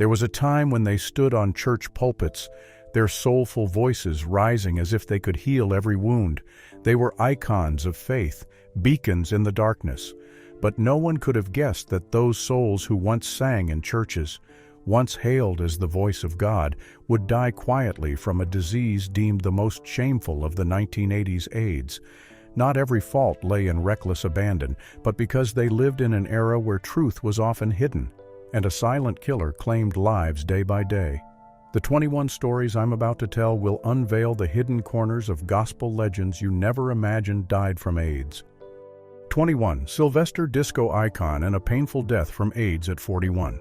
There was a time when they stood on church pulpits, their soulful voices rising as if they could heal every wound. They were icons of faith, beacons in the darkness. But no one could have guessed that those souls who once sang in churches, once hailed as the voice of God, would die quietly from a disease deemed the most shameful of the 1980s AIDS. Not every fault lay in reckless abandon, but because they lived in an era where truth was often hidden, and a silent killer claimed lives day by day. The 21 stories I'm about to tell will unveil the hidden corners of gospel legends you never imagined died from AIDS. 21. Sylvester disco icon and a painful death from AIDS at 41.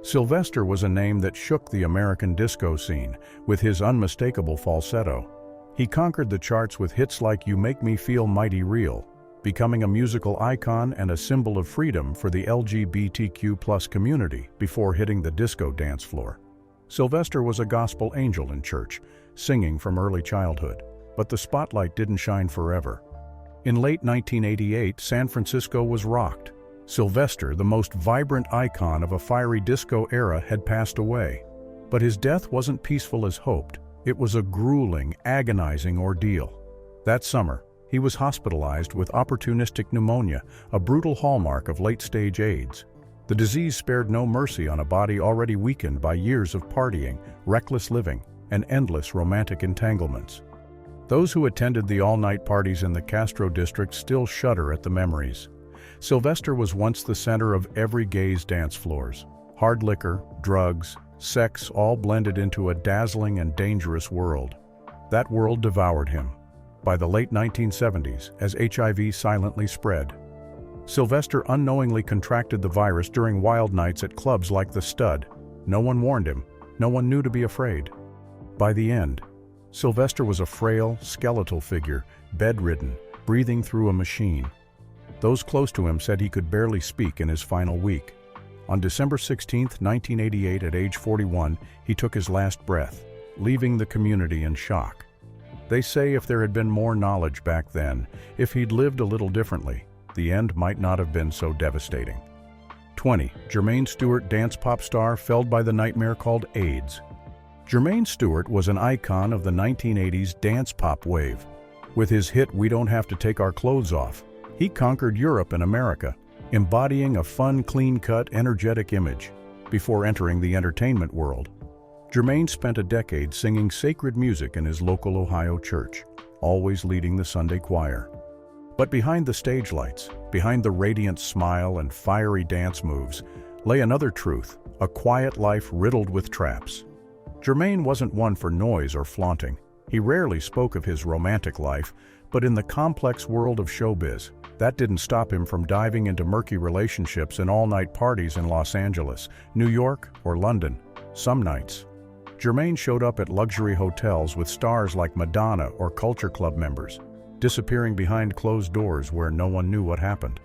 Sylvester was a name that shook the American disco scene with his unmistakable falsetto. He conquered the charts with hits like You Make Me Feel Mighty Real, becoming a musical icon and a symbol of freedom for the LGBTQ+ community before hitting the disco dance floor. Sylvester was a gospel angel in church, singing from early childhood, but the spotlight didn't shine forever. In late 1988, San Francisco was rocked. Sylvester, the most vibrant icon of a fiery disco era, had passed away. But his death wasn't peaceful as hoped. It was a grueling, agonizing ordeal. That summer, he was hospitalized with opportunistic pneumonia, a brutal hallmark of late-stage AIDS. The disease spared no mercy on a body already weakened by years of partying, reckless living, and endless romantic entanglements. Those who attended the all-night parties in the Castro district still shudder at the memories. Sylvester was once the center of every gay's dance floors. Hard liquor, drugs, sex all blended into a dazzling and dangerous world. That world devoured him. By the late 1970s, as HIV silently spread, Sylvester unknowingly contracted the virus during wild nights at clubs like the Stud. No one warned him. No one knew to be afraid. By the end, Sylvester was a frail, skeletal figure, bedridden, breathing through a machine. Those close to him said he could barely speak in his final week. On December 16, 1988, at age 41, he took his last breath, leaving the community in shock. They say if there had been more knowledge back then, if he'd lived a little differently, the end might not have been so devastating. 20. Jermaine Stewart, dance pop star, felled by the nightmare called AIDS. Jermaine Stewart was an icon of the 1980s dance pop wave. With his hit We Don't Have to Take Our Clothes Off, he conquered Europe and America, embodying a fun, clean-cut, energetic image. Before entering the entertainment world, Jermaine spent a decade singing sacred music in his local Ohio church, always leading the Sunday choir. But behind the stage lights, behind the radiant smile and fiery dance moves, lay another truth, a quiet life riddled with traps. Jermaine wasn't one for noise or flaunting. He rarely spoke of his romantic life, but in the complex world of showbiz, that didn't stop him from diving into murky relationships and all-night parties in Los Angeles, New York, or London. Some nights, Jermaine showed up at luxury hotels with stars like Madonna or Culture Club members, disappearing behind closed doors where no one knew what happened.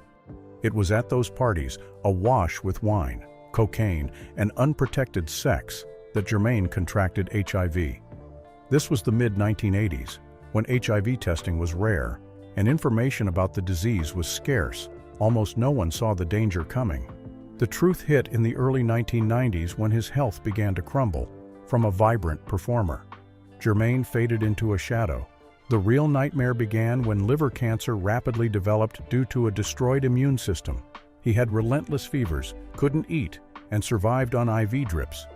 It was at those parties, awash with wine, cocaine, and unprotected sex, that Jermaine contracted HIV. This was the mid-1980s, when HIV testing was rare, and information about the disease was scarce. Almost no one saw the danger coming. The truth hit in the early 1990s when his health began to crumble. From a vibrant performer, Jermaine faded into a shadow. The real nightmare began when liver cancer rapidly developed due to a destroyed immune system. He had relentless fevers, couldn't eat, and survived on IV drips.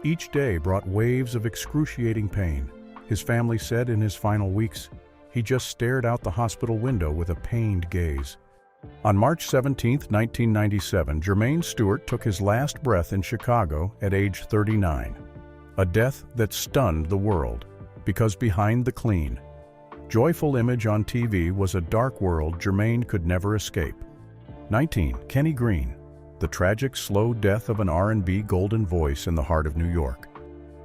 Each day brought waves of excruciating pain. His family said in his final weeks, he just stared out the hospital window with a pained gaze. On March 17, 1997, Jermaine Stewart took his last breath in Chicago at age 39. A death that stunned the world, because behind the clean, joyful image on TV was a dark world Jermaine could never escape. 19. Kenny Green, the tragic, slow death of an R&B golden voice in the heart of New York.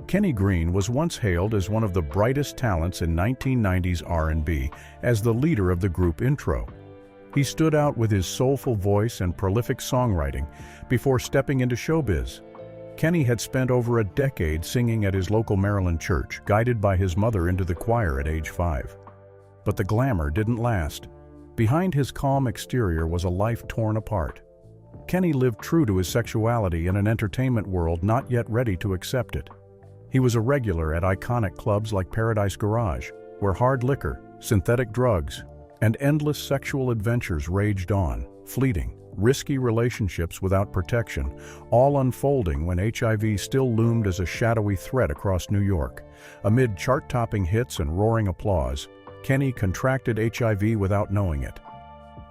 Kenny Green was once hailed as one of the brightest talents in 1990s R&B, as the leader of the group Intro. He stood out with his soulful voice and prolific songwriting before stepping into showbiz. Kenny had spent over a decade singing at his local Maryland church, guided by his mother into the choir at age 5. But the glamour didn't last. Behind his calm exterior was a life torn apart. Kenny lived true to his sexuality in an entertainment world not yet ready to accept it. He was a regular at iconic clubs like Paradise Garage, where hard liquor, synthetic drugs, and endless sexual adventures raged on, fleeting, risky relationships without protection, all unfolding when HIV still loomed as a shadowy threat across New York. Amid chart-topping hits and roaring applause, Kenny contracted HIV without knowing it.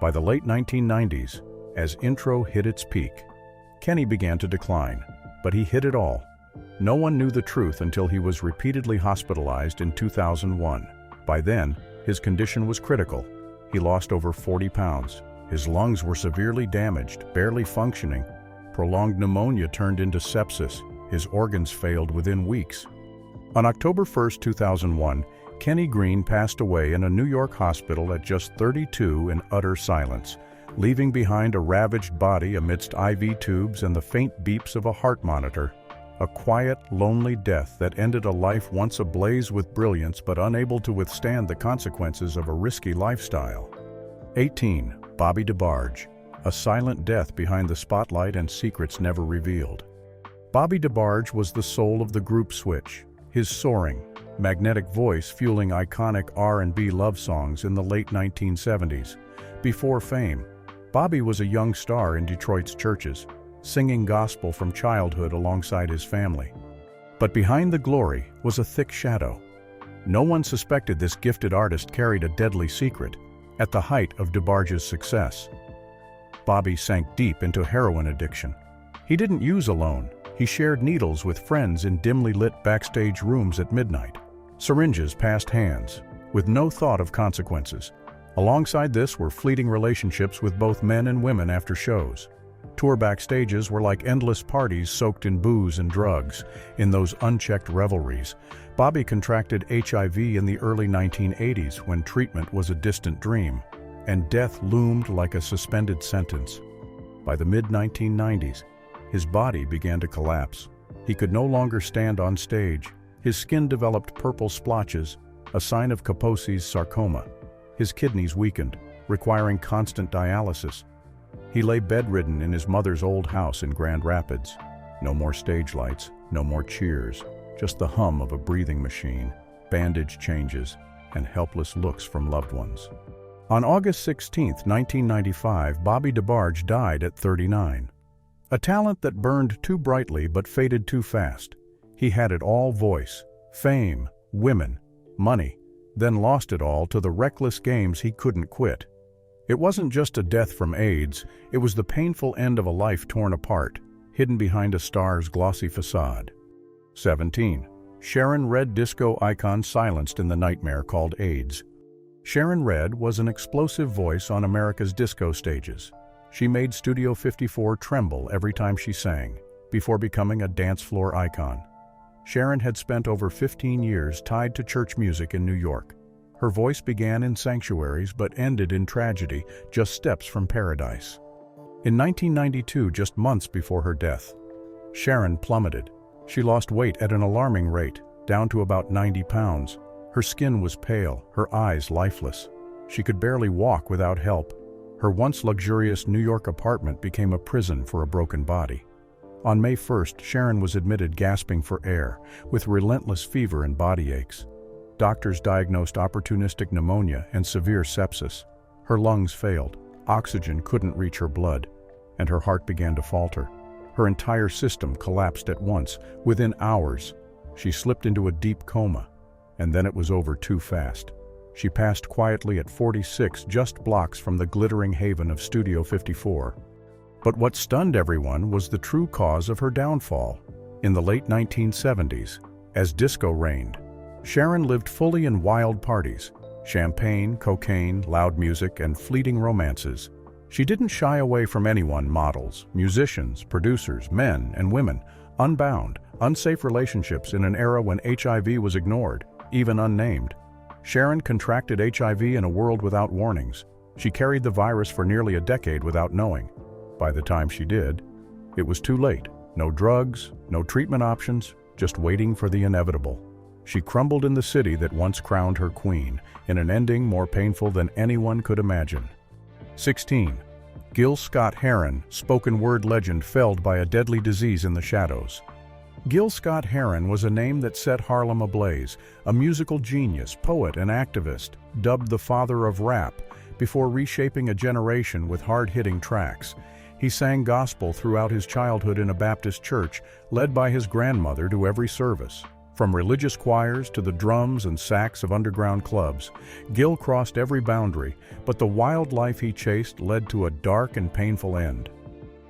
By the late 1990s, as intro hit its peak, Kenny began to decline, but he hid it all. No one knew the truth until he was repeatedly hospitalized in 2001. By then, his condition was critical. He lost over 40 pounds. His lungs were severely damaged, barely functioning. Prolonged pneumonia turned into sepsis. His organs failed within weeks. On October 1, 2001, Kenny Green passed away in a New York hospital at just 32 in utter silence, leaving behind a ravaged body amidst IV tubes and the faint beeps of a heart monitor. A quiet, lonely death that ended a life once ablaze with brilliance but unable to withstand the consequences of a risky lifestyle. 18. Bobby DeBarge, a silent death behind the spotlight and secrets never revealed. Bobby DeBarge was the soul of the group Switch, his soaring, magnetic voice fueling iconic R&B love songs in the late 1970s. Before fame, Bobby was a young star in Detroit's churches, singing gospel from childhood alongside his family. But behind the glory was a thick shadow. No one suspected this gifted artist carried a deadly secret. At the height of DeBarge's success, Bobby sank deep into heroin addiction. He didn't use alone. He shared needles with friends in dimly lit backstage rooms at midnight. Syringes passed hands, with no thought of consequences. Alongside this were fleeting relationships with both men and women after shows. Tour backstages were like endless parties soaked in booze and drugs. In those unchecked revelries, Bobby contracted HIV in the early 1980s when treatment was a distant dream, and death loomed like a suspended sentence. By the mid-1990s, his body began to collapse. He could no longer stand on stage. His skin developed purple splotches, a sign of Kaposi's sarcoma. His kidneys weakened, requiring constant dialysis. He lay bedridden in his mother's old house in Grand Rapids. No more stage lights, no more cheers, just the hum of a breathing machine, bandage changes, and helpless looks from loved ones. On August 16, 1995, Bobby DeBarge died at 39. A talent that burned too brightly but faded too fast. He had it all: voice, fame, women, money, then lost it all to the reckless games he couldn't quit. It wasn't just a death from AIDS, it was the painful end of a life torn apart, hidden behind a star's glossy facade. 17. Sharon Redd, disco icon silenced in the nightmare called AIDS. Sharon Redd was an explosive voice on America's disco stages. She made Studio 54 tremble every time she sang, before becoming a dance floor icon. Sharon had spent over 15 years tied to church music in New York. Her voice began in sanctuaries but ended in tragedy, just steps from paradise. In 1992, just months before her death, Sharon plummeted. She lost weight at an alarming rate, down to about 90 pounds. Her skin was pale, her eyes lifeless. She could barely walk without help. Her once luxurious New York apartment became a prison for a broken body. On May 1st, Sharon was admitted gasping for air, with relentless fever and body aches. Doctors diagnosed opportunistic pneumonia and severe sepsis. Her lungs failed, oxygen couldn't reach her blood, and her heart began to falter. Her entire system collapsed at once. Within hours, she slipped into a deep coma, and then it was over too fast. She passed quietly at 46, just blocks from the glittering haven of Studio 54. But what stunned everyone was the true cause of her downfall. In the late 1970s, as disco reigned, Sharon lived fully in wild parties, champagne, cocaine, loud music, and fleeting romances. She didn't shy away from anyone: models, musicians, producers, men and women, unbound, unsafe relationships in an era when HIV was ignored, even unnamed. Sharon contracted HIV in a world without warnings. She carried the virus for nearly a decade without knowing. By the time she did, it was too late. No drugs, no treatment options, just waiting for the inevitable. She crumbled in the city that once crowned her queen, in an ending more painful than anyone could imagine. 16. Gil Scott-Heron, spoken word legend felled by a deadly disease in the shadows. Gil Scott-Heron was a name that set Harlem ablaze, a musical genius, poet, and activist, dubbed the father of rap, before reshaping a generation with hard-hitting tracks. He sang gospel throughout his childhood in a Baptist church, led by his grandmother to every service. From religious choirs to the drums and sax of underground clubs, Gil crossed every boundary, but the wild life he chased led to a dark and painful end.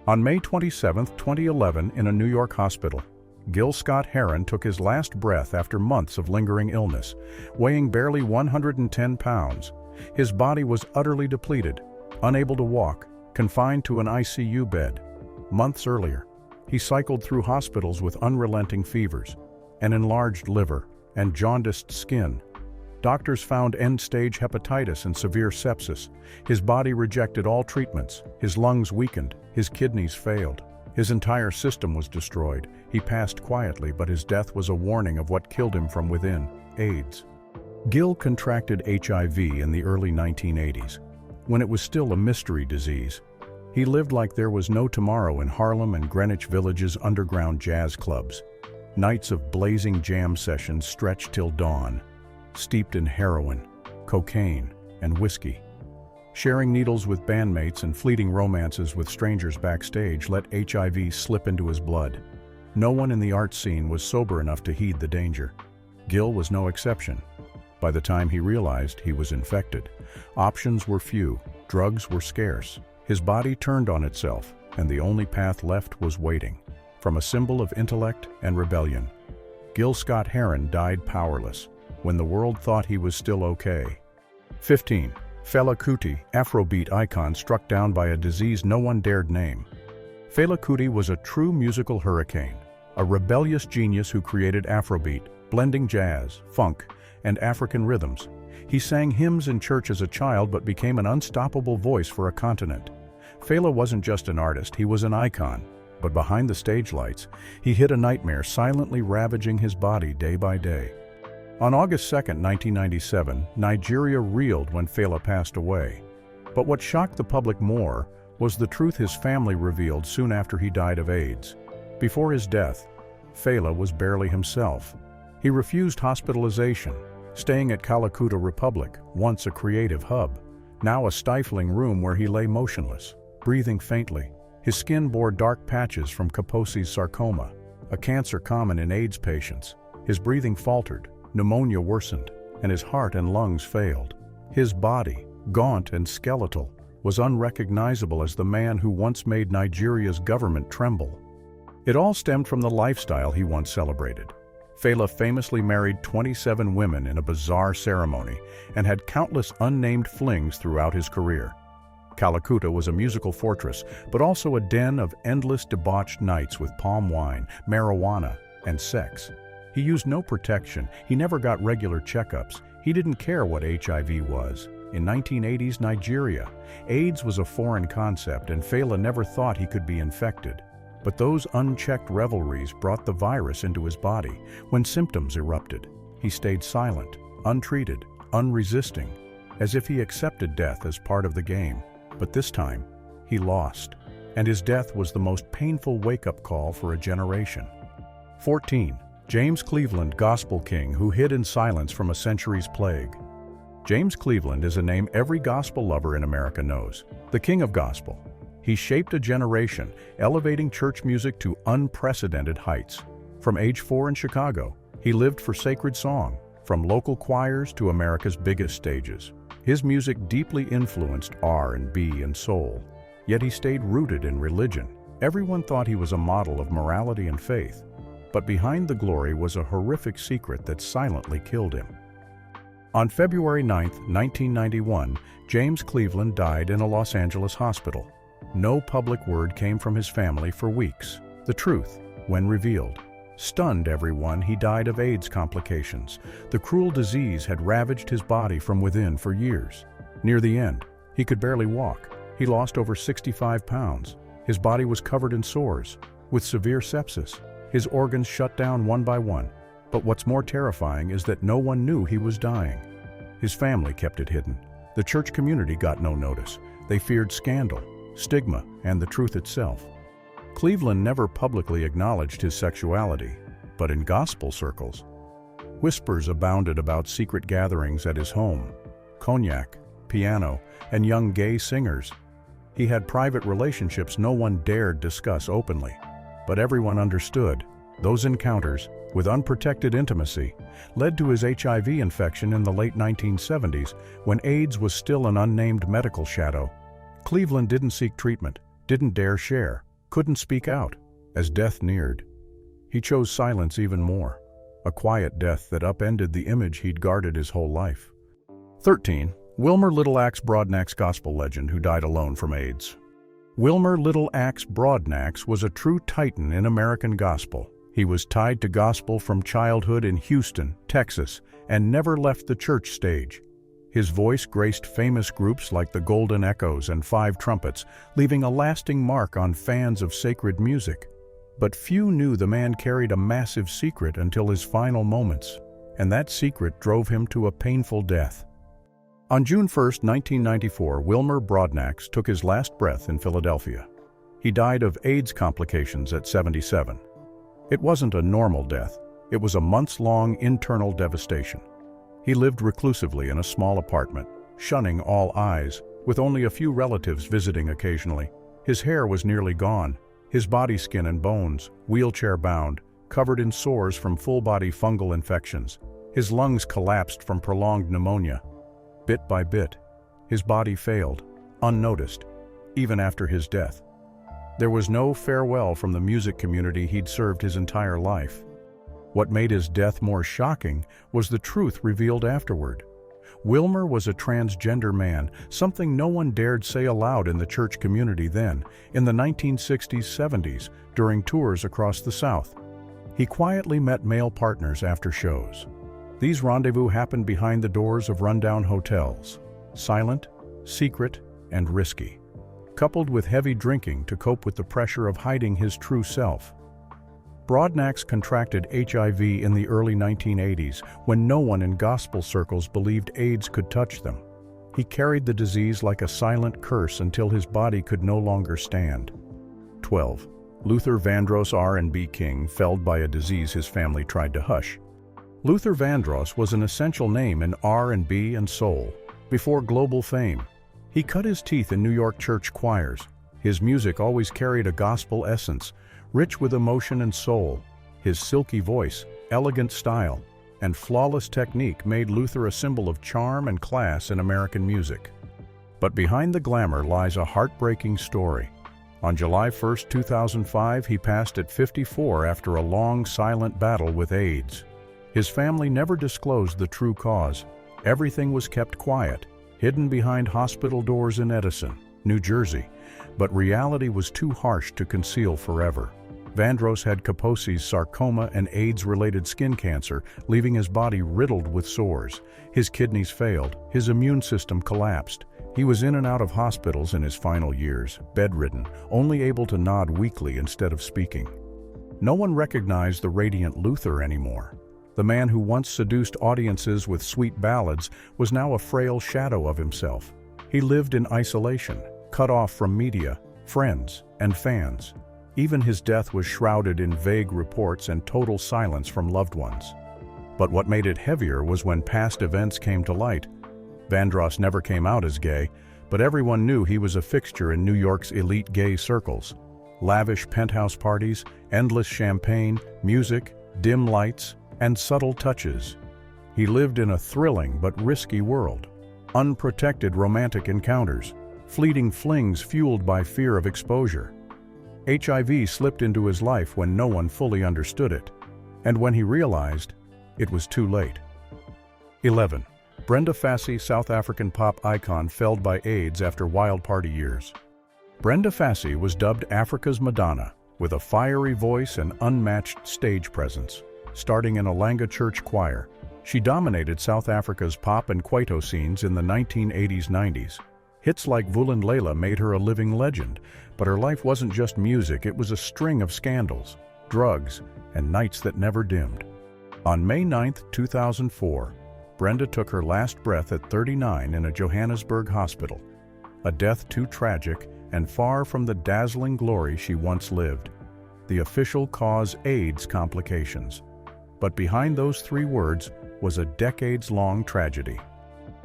On May 27, 2011, in a New York hospital, Gil Scott-Heron took his last breath after months of lingering illness, weighing barely 110 pounds. His body was utterly depleted, unable to walk, confined to an ICU bed. Months earlier, he cycled through hospitals with unrelenting fevers, an enlarged liver, and jaundiced skin. Doctors found end-stage hepatitis and severe sepsis. His body rejected all treatments, his lungs weakened, his kidneys failed. His entire system was destroyed. He passed quietly, but his death was a warning of what killed him from within: AIDS. Gil contracted HIV in the early 1980s, when it was still a mystery disease. He lived like there was no tomorrow in Harlem and Greenwich Village's underground jazz clubs. Nights of blazing jam sessions stretched till dawn, steeped in heroin, cocaine, and whiskey. Sharing needles with bandmates and fleeting romances with strangers backstage let HIV slip into his blood. No one in the art scene was sober enough to heed the danger. Gil was no exception. By the time he realized he was infected, options were few, drugs were scarce. His body turned on itself, and the only path left was waiting. From a symbol of intellect and rebellion, Gil Scott-Heron died powerless, when the world thought he was still okay. 15. Fela Kuti, Afrobeat icon struck down by a disease no one dared name. Fela Kuti was a true musical hurricane, a rebellious genius who created Afrobeat, blending jazz, funk, and African rhythms. He sang hymns in church as a child but became an unstoppable voice for a continent. Fela wasn't just an artist, he was an icon. But behind the stage lights, he hid a nightmare silently ravaging his body day by day. On August 2, 1997, Nigeria reeled when Fela passed away. But what shocked the public more was the truth his family revealed soon after he died of AIDS. Before his death, Fela was barely himself. He refused hospitalization, staying at Calacuta Republic, once a creative hub, now a stifling room where he lay motionless, breathing faintly. His skin bore dark patches from Kaposi's sarcoma, a cancer common in AIDS patients. His breathing faltered, pneumonia worsened, and his heart and lungs failed. His body, gaunt and skeletal, was unrecognizable as the man who once made Nigeria's government tremble. It all stemmed from the lifestyle he once celebrated. Fela famously married 27 women in a bizarre ceremony and had countless unnamed flings throughout his career. Calacuta was a musical fortress, but also a den of endless debauched nights with palm wine, marijuana, and sex. He used no protection. He never got regular checkups. He didn't care what HIV was. In 1980s Nigeria, AIDS was a foreign concept, and Fela never thought he could be infected. But those unchecked revelries brought the virus into his body. When symptoms erupted, he stayed silent, untreated, unresisting, as if he accepted death as part of the game. But this time, he lost, and his death was the most painful wake-up call for a generation. 14. James Cleveland, gospel king who hid in silence from a century's plague. James Cleveland is a name every gospel lover in America knows, the king of gospel. He shaped a generation, elevating church music to unprecedented heights. From age 4 in Chicago, he lived for sacred song, from local choirs to America's biggest stages. His music deeply influenced R&B and soul, yet he stayed rooted in religion. Everyone thought he was a model of morality and faith, but behind the glory was a horrific secret that silently killed him. On February 9, 1991, James Cleveland died in a Los Angeles hospital. No public word came from his family for weeks. The truth, when revealed, stunned everyone. He died of AIDS complications. The cruel disease had ravaged his body from within for years. Near the end, he could barely walk. He lost over 65 pounds. His body was covered in sores. with severe sepsis. His organs shut down one by one. But what's more terrifying is that no one knew he was dying. His family kept it hidden. The church community got no notice. They feared scandal, stigma, and the truth itself. Cleveland never publicly acknowledged his sexuality, but in gospel circles, whispers abounded about secret gatherings at his home, cognac, piano, and young gay singers. He had private relationships no one dared discuss openly, but everyone understood. Those encounters, with unprotected intimacy, led to his HIV infection in the late 1970s, when AIDS was still an unnamed medical shadow. Cleveland didn't seek treatment, didn't dare share, couldn't speak out. As death neared, he chose silence even more, a quiet death that upended the image he'd guarded his whole life. 13. Wilmer Little Axe Broadnax, gospel legend who died alone from AIDS. Wilmer Little Axe Broadnax was a true titan in American gospel. He was tied to gospel from childhood in Houston, Texas, and never left the church stage. His voice graced famous groups like the Golden Echoes and Five Trumpets, leaving a lasting mark on fans of sacred music. But few knew the man carried a massive secret until his final moments, and that secret drove him to a painful death. On June 1, 1994, Wilmer Broadnax took his last breath in Philadelphia. He died of AIDS complications at 77. It wasn't a normal death. It was a months-long internal devastation. He lived reclusively in a small apartment, shunning all eyes, with only a few relatives visiting occasionally. His hair was nearly gone, his body skin and bones, wheelchair-bound, covered in sores from full-body fungal infections. His lungs collapsed from prolonged pneumonia. Bit by bit, his body failed, unnoticed, even after his death. There was no farewell from the music community he'd served his entire life. What made his death more shocking was the truth revealed afterward. Wilmer was a transgender man, something no one dared say aloud in the church community then, in the 1960s-70s, during tours across the South. He quietly met male partners after shows. These rendezvous happened behind the doors of rundown hotels, silent, secret, and risky, coupled with heavy drinking to cope with the pressure of hiding his true self. Broadnax contracted HIV in the early 1980s when no one in gospel circles believed AIDS could touch them. He carried the disease like a silent curse until his body could no longer stand. 12. Luther Vandross, R&B king, felled by a disease his family tried to hush. Luther Vandross was an essential name in R&B and soul. Before global fame, he cut his teeth in New York church choirs. His music always carried a gospel essence, rich with emotion and soul. His silky voice, elegant style, and flawless technique made Luther a symbol of charm and class in American music. But behind the glamour lies a heartbreaking story. On July 1, 2005, he passed at 54 after a long, silent battle with AIDS. His family never disclosed the true cause. Everything was kept quiet, hidden behind hospital doors in Edison, New Jersey. But reality was too harsh to conceal forever. Vandross had Kaposi's sarcoma and AIDS-related skin cancer, leaving his body riddled with sores. His kidneys failed, his immune system collapsed. He was in and out of hospitals in his final years, bedridden, only able to nod weakly instead of speaking. No one recognized the radiant Luther anymore. The man who once seduced audiences with sweet ballads was now a frail shadow of himself. He lived in isolation, cut off from media, friends, and fans. Even his death was shrouded in vague reports and total silence from loved ones. But what made it heavier was when past events came to light. Vandross never came out as gay, but everyone knew he was a fixture in New York's elite gay circles. Lavish penthouse parties, endless champagne, music, dim lights, and subtle touches. He lived in a thrilling but risky world. Unprotected romantic encounters, fleeting flings fueled by fear of exposure. HIV slipped into his life when no one fully understood it, and when he realized, it was too late. 11. Brenda Fassie, South African pop icon, felled by AIDS after wild party years. Brenda Fassie was dubbed Africa's Madonna, with a fiery voice and unmatched stage presence. Starting in a Langa church choir, she dominated South Africa's pop and kwaito scenes in the 1980s-90s. Hits like Vulin Layla made her a living legend, but her life wasn't just music, it was a string of scandals, drugs, and nights that never dimmed. On May 9, 2004, Brenda took her last breath at 39 in a Johannesburg hospital, a death too tragic and far from the dazzling glory she once lived. The official cause: AIDS complications. But behind those 3 words was a decades-long tragedy.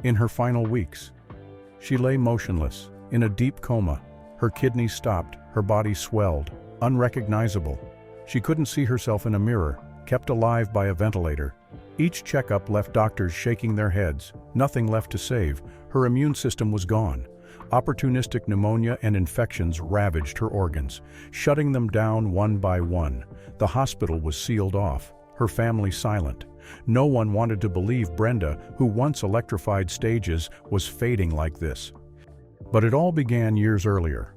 In her final weeks, she lay motionless, in a deep coma. Her kidneys stopped, her body swelled, unrecognizable. She couldn't see herself in a mirror, kept alive by a ventilator. Each checkup left doctors shaking their heads, nothing left to save. Her immune system was gone. Opportunistic pneumonia and infections ravaged her organs, shutting them down one by one. The hospital was sealed off, her family silent. No one wanted to believe Brenda, who once electrified stages, was fading like this. But it all began years earlier.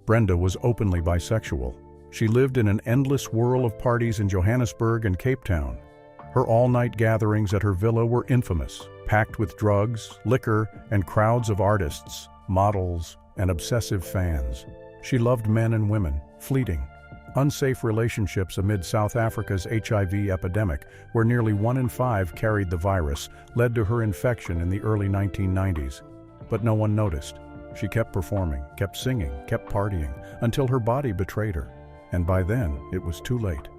Brenda was openly bisexual. She lived in an endless whirl of parties in Johannesburg and Cape Town. Her all-night gatherings at her villa were infamous, packed with drugs, liquor, and crowds of artists, models, and obsessive fans. She loved men and women, fleeting. Unsafe relationships amid South Africa's HIV epidemic, where nearly 1 in 5 carried the virus, led to her infection in the early 1990s. But no one noticed. She kept performing, kept singing, kept partying, until her body betrayed her. And by then, it was too late.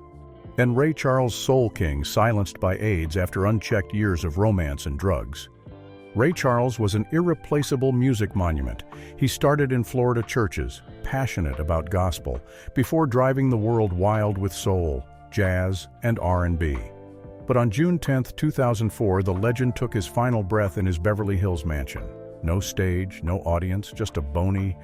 And Ray Charles, Soul King, silenced by AIDS after unchecked years of romance and drugs. Ray Charles was an irreplaceable music monument. He started in Florida churches, passionate about gospel, before driving the world wild with soul, jazz, and R&B. But on June 10, 2004, the legend took his final breath in his Beverly Hills mansion. No stage, no audience, just a bony,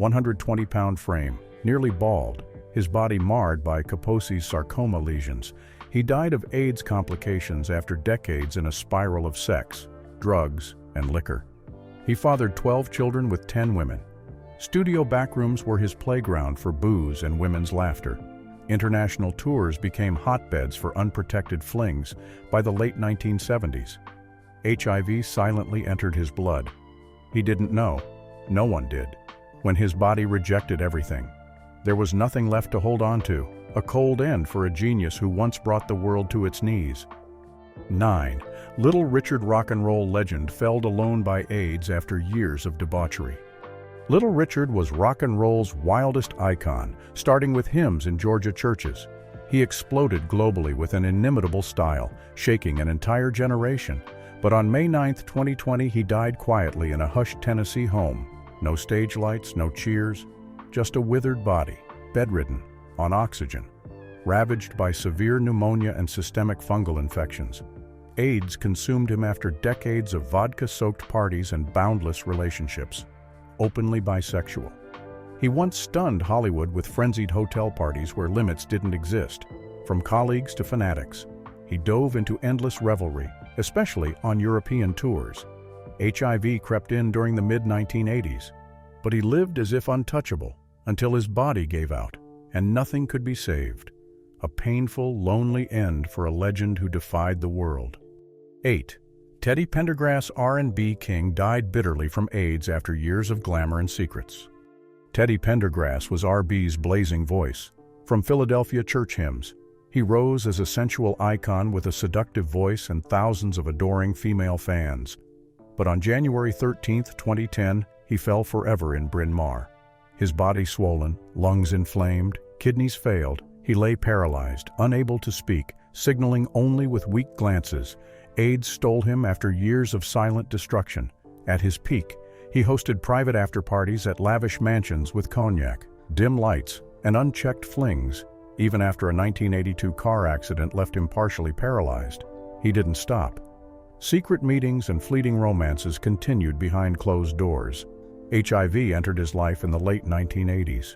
120-pound frame, nearly bald, his body marred by Kaposi's sarcoma lesions. He died of AIDS complications after decades in a spiral of sex, drugs, and liquor. He fathered 12 children with 10 women. Studio backrooms were his playground for booze and women's laughter. International tours became hotbeds for unprotected flings by the late 1970s. HIV silently entered his blood. He didn't know. No one did. When his body rejected everything, there was nothing left to hold on to. A cold end for a genius who once brought the world to its knees. 9. Little Richard, rock and roll legend, felled alone by AIDS after years of debauchery. Little Richard was rock and roll's wildest icon, starting with hymns in Georgia churches. He exploded globally with an inimitable style, shaking an entire generation. But on May 9, 2020, he died quietly in a hushed Tennessee home. No stage lights, no cheers, just a withered body, bedridden, on oxygen, ravaged by severe pneumonia and systemic fungal infections. AIDS consumed him after decades of vodka-soaked parties and boundless relationships. Openly bisexual. He once stunned Hollywood with frenzied hotel parties where limits didn't exist. From colleagues to fanatics, he dove into endless revelry, especially on European tours. HIV crept in during the mid-1980s, but he lived as if untouchable until his body gave out, and nothing could be saved. A painful, lonely end for a legend who defied the world. 8. Teddy Pendergrass, R&B king, died bitterly from AIDS after years of glamour and secrets. Teddy Pendergrass was R&B's blazing voice. From Philadelphia church hymns, he rose as a sensual icon with a seductive voice and thousands of adoring female fans. But on January 13, 2010, he fell forever in Bryn Mawr. His body swollen, lungs inflamed, kidneys failed. He lay paralyzed, unable to speak, signaling only with weak glances. AIDS stole him after years of silent destruction. At his peak, he hosted private after-parties at lavish mansions with cognac, dim lights, and unchecked flings. Even after a 1982 car accident left him partially paralyzed, he didn't stop. Secret meetings and fleeting romances continued behind closed doors. HIV entered his life in the late 1980s,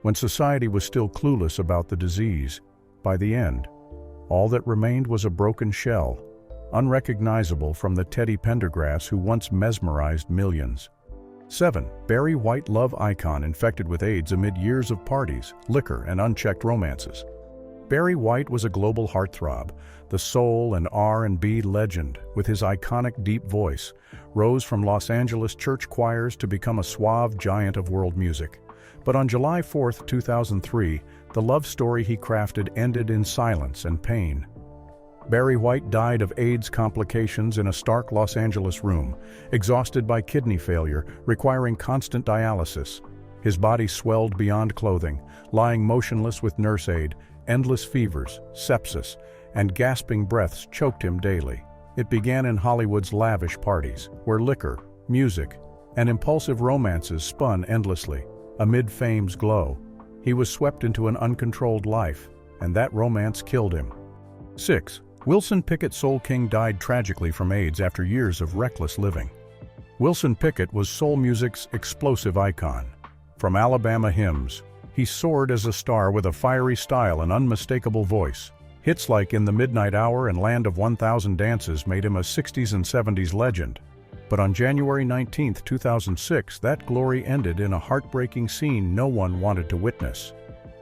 when society was still clueless about the disease. By the end, all that remained was a broken shell, unrecognizable from the Teddy Pendergrass who once mesmerized millions. 7. Barry White, love icon infected with AIDS amid years of parties, liquor, and unchecked romances. Barry White was a global heartthrob, the soul and R&B legend. With his iconic deep voice, rose from Los Angeles church choirs to become a suave giant of world music. But on July 4, 2003, the love story he crafted ended in silence and pain. Barry White died of AIDS complications in a stark Los Angeles room, exhausted by kidney failure, requiring constant dialysis. His body swelled beyond clothing, lying motionless with nurse aid. Endless fevers, sepsis, and gasping breaths choked him daily. It began in Hollywood's lavish parties, where liquor, music, and impulsive romances spun endlessly. Amid fame's glow, he was swept into an uncontrolled life, and that romance killed him. 6. Wilson Pickett Soul King died tragically from AIDS after years of reckless living. Wilson Pickett was soul music's explosive icon. From Alabama hymns, he soared as a star with a fiery style and unmistakable voice. Hits like In the Midnight Hour and Land of 1000 Dances made him a 60s and 70s legend. But on January 19, 2006, that glory ended in a heartbreaking scene no one wanted to witness.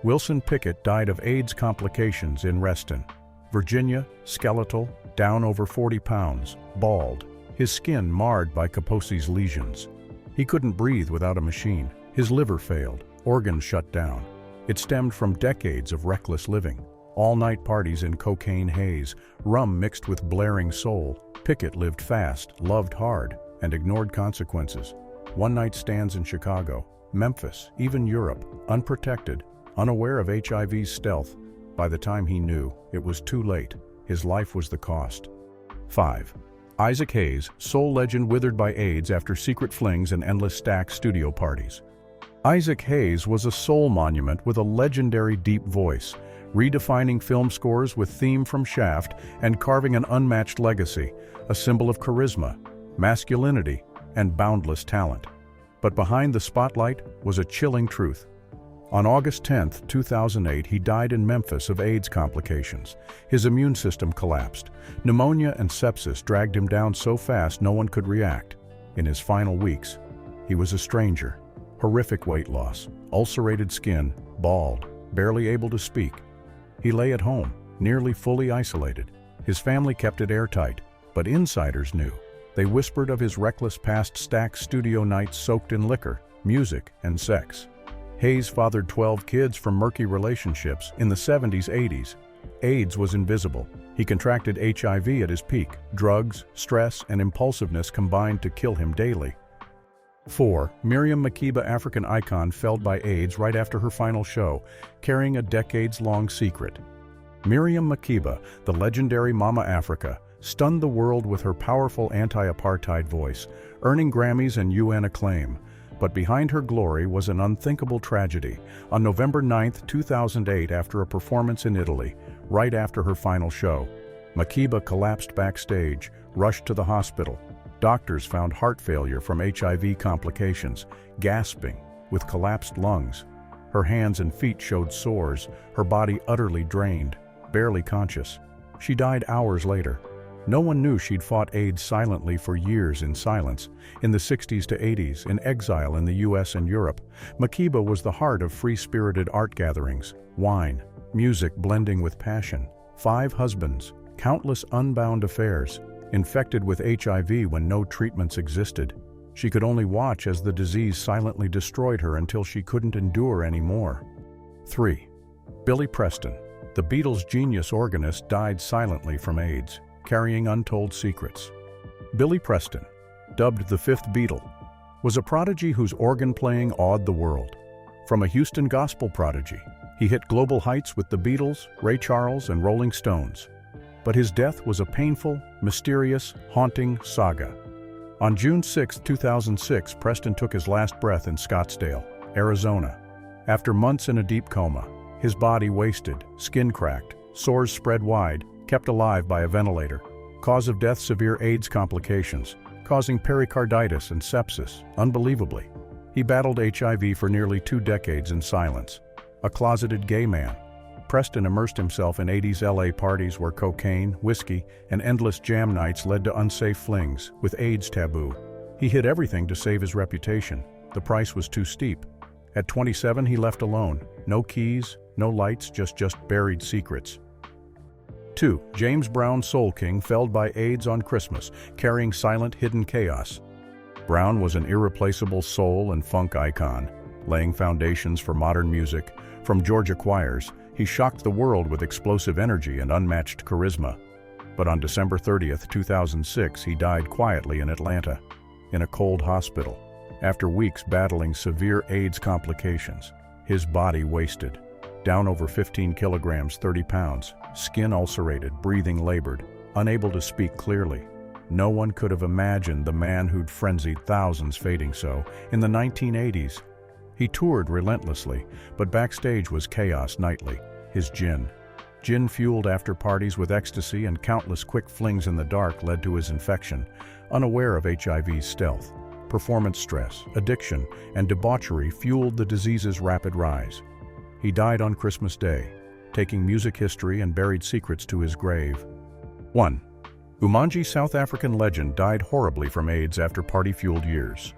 Wilson Pickett died of AIDS complications in Reston, Virginia, skeletal, down over 40 pounds, bald, his skin marred by Kaposi's lesions. He couldn't breathe without a machine. His liver failed. Organs shut down. It stemmed from decades of reckless living. All-night parties in cocaine haze, rum mixed with blaring soul. Pickett lived fast, loved hard, and ignored consequences. One-night stands in Chicago, Memphis, even Europe, unprotected, unaware of HIV's stealth. By the time he knew, it was too late. His life was the cost. 5. Isaac Hayes, soul legend withered by AIDS after secret flings and endless Stax studio parties. Isaac Hayes was a soul monument with a legendary deep voice, redefining film scores with theme from Shaft and carving an unmatched legacy, a symbol of charisma, masculinity, and boundless talent. But behind the spotlight was a chilling truth. On August 10, 2008, he died in Memphis of AIDS complications. His immune system collapsed. Pneumonia and sepsis dragged him down so fast no one could react. In his final weeks, he was a stranger. Horrific weight loss, ulcerated skin, bald, barely able to speak. He lay at home, nearly fully isolated. His family kept it airtight, but insiders knew. They whispered of his reckless past Stax studio nights soaked in liquor, music, and sex. Hayes fathered 12 kids from murky relationships in the 70s, 80s. AIDS was invisible. He contracted HIV at his peak. Drugs, stress, and impulsiveness combined to kill him daily. 4. Miriam Makeba, African icon, felled by AIDS right after her final show, carrying a decades-long secret. Miriam Makeba, the legendary Mama Africa, stunned the world with her powerful anti-apartheid voice, earning Grammys and UN acclaim. But behind her glory was an unthinkable tragedy. On November 9, 2008, after a performance in Italy, right after her final show, Makeba collapsed backstage, rushed to the hospital. Doctors found heart failure from HIV complications, gasping, with collapsed lungs. Her hands and feet showed sores, her body utterly drained, barely conscious. She died hours later. No one knew she'd fought AIDS silently for years in silence. In the 60s to 80s, in exile in the US and Europe, Makeba was the heart of free-spirited art gatherings, wine, music blending with passion, 5 husbands, countless unbound affairs, infected with HIV when no treatments existed. She could only watch as the disease silently destroyed her until she couldn't endure anymore. 3. Billy Preston, the Beatles' genius organist, died silently from AIDS, carrying untold secrets. Billy Preston, dubbed the Fifth Beatle, was a prodigy whose organ playing awed the world. From a Houston gospel prodigy, he hit global heights with the Beatles, Ray Charles, and Rolling Stones. But his death was a painful, mysterious, haunting saga. On June 6, 2006, Preston took his last breath in Scottsdale, Arizona. After months in a deep coma, his body wasted, skin cracked, sores spread wide, kept alive by a ventilator. Cause of death: severe AIDS complications, causing pericarditis and sepsis. Unbelievably, he battled HIV for nearly 2 decades in silence. A closeted gay man, Preston immersed himself in 80s LA parties where cocaine, whiskey, and endless jam nights led to unsafe flings, with AIDS taboo. He hid everything to save his reputation. The price was too steep. At 27, he left alone. No keys, No lights, just buried secrets. 2. James Brown, Soul King, felled by AIDS on Christmas, carrying silent, hidden chaos. Brown was an irreplaceable soul and funk icon, laying foundations for modern music. From Georgia choirs, he shocked the world with explosive energy and unmatched charisma. But on December 30th, 2006, he died quietly in Atlanta, in a cold hospital, after weeks battling severe AIDS complications. His body wasted, down over 15 kilograms, 30 pounds, skin ulcerated, breathing labored, unable to speak clearly. No one could have imagined the man who'd frenzied thousands fading so. In the 1980s, he toured relentlessly, but backstage was chaos nightly. His gin-fueled after parties with ecstasy and countless quick flings in the dark led to his infection, unaware of HIV's stealth. Performance stress, addiction, and debauchery fueled the disease's rapid rise. He died on Christmas Day, taking music history and buried secrets to his grave. 1. Umanji, South African legend, died horribly from AIDS after party-fueled years.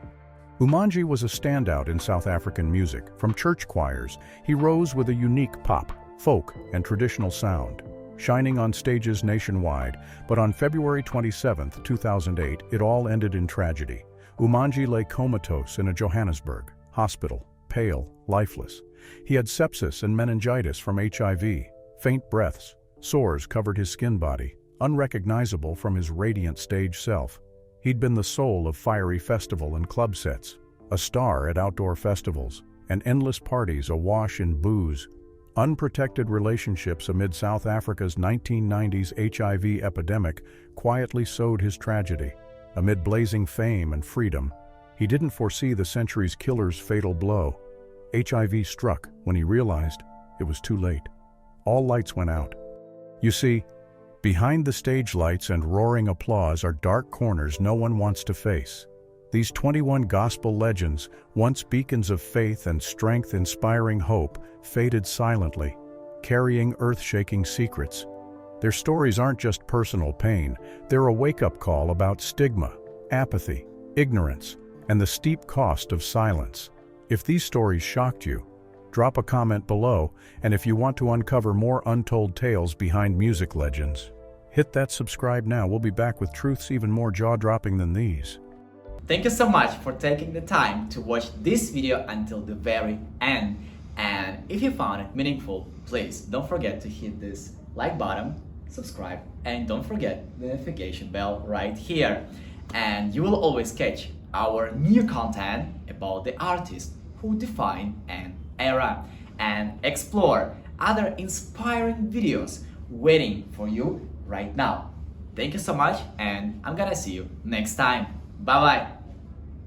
Umanji was a standout in South African music. From church choirs, he rose with a unique pop, folk, and traditional sound, shining on stages nationwide. But on February 27, 2008, it all ended in tragedy. Umanji lay comatose in a Johannesburg hospital, pale, lifeless. He had sepsis and meningitis from HIV. Faint breaths, sores covered his skin body, unrecognizable from his radiant stage self. He'd been the soul of fiery festival and club sets, a star at outdoor festivals, and endless parties awash in booze. Unprotected relationships amid South Africa's 1990s HIV epidemic quietly sowed his tragedy. Amid blazing fame and freedom, he didn't foresee the century's killer's fatal blow. HIV struck when he realized it was too late. All lights went out. You see, behind the stage lights and roaring applause are dark corners no one wants to face. These 21 gospel legends, once beacons of faith and strength inspiring hope, faded silently, carrying earth-shaking secrets. Their stories aren't just personal pain, they're a wake-up call about stigma, apathy, ignorance, and the steep cost of silence. If these stories shocked you, drop a comment below, and if you want to uncover more untold tales behind music legends, hit that subscribe now. We'll be back with truths even more jaw-dropping than these. Thank you so much for taking the time to watch this video until the very end. And if you found it meaningful, please don't forget to hit this like button, subscribe, and don't forget the notification bell right here. And you will always catch our new content about the artists who define an era and explore other inspiring videos waiting for you right now. Thank you so much, and I'm gonna see you next time. Bye bye.